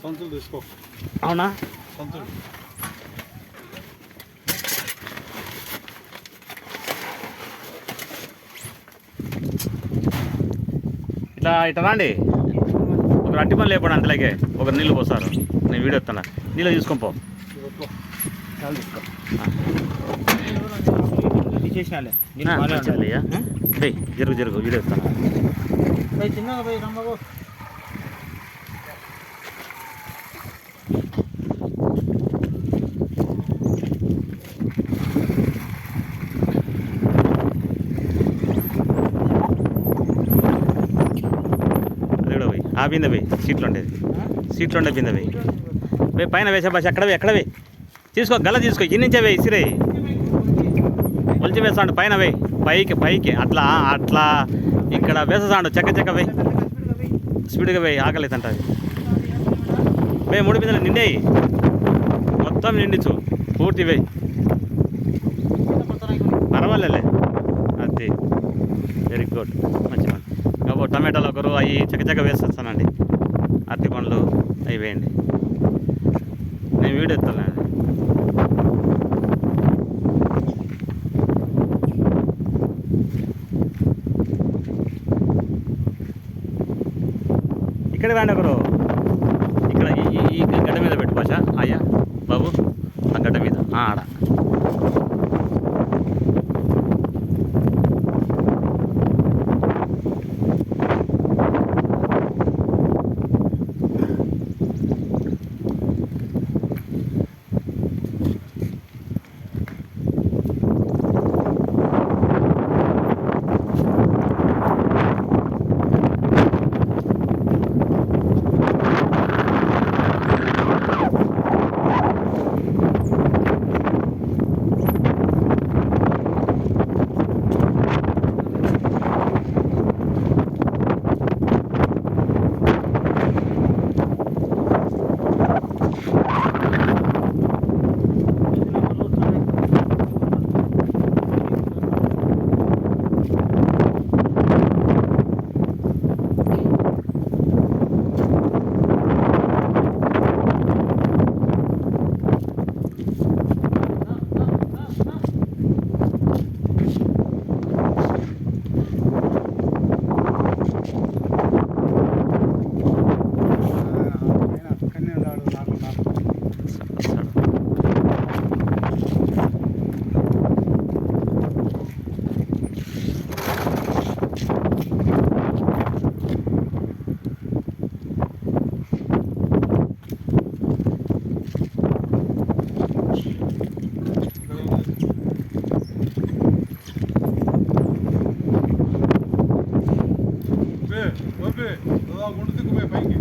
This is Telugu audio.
సంచులు తీసుకో. అవునా? సంచులు ఇట్లా ఇట్లా రండి. ఒక అట్టి పని లేపండి అంతలాగే. ఒక నీళ్ళు పోసారు. నేను వీడియో వస్తున్నా. నీళ్ళు తీసుకొని పో. జరుగు జరుగు వీడియో వస్తాను. ఆ బిందె పోయి సీట్లు ఉండేది. సీట్లు ఉండే బిందె పోయి పైన వేసే బస్ ఎక్కడ వేయి. తీసుకో గల్ల తీసుకో. ఈ నుంచే వేయి. ఇసిరే ఒలిచి వేసాడు. పైన వేయి. పైకి అట్లా అట్లా ఇక్కడ వేసేసాడు. చెక్క వేయి. స్పీడ్గా వేయి. ఆకలి అంటది. వేయి. 3 బిందెలు నిండేయి. మొత్తం నిండించు. పూర్తి వేయి. పర్వాలేలే. అది వెరీ గుడ్. మంచి పని. ఇంకో టమాటాలు ఒకరు అవి చక్కచక్క వేసేస్తానండి. అరటి పండ్లు అవి వేయండి. నేను వీడియో ఎత్తానండి. ఇక్కడ వేయండి ఒకరు. ఇక్కడ ఈ గడ్డ మీద పెట్టు భాష. అయ్యా బాబు ఆ గడ్డ మీద ఆడ గుండు దిక్కుపోయి పైకి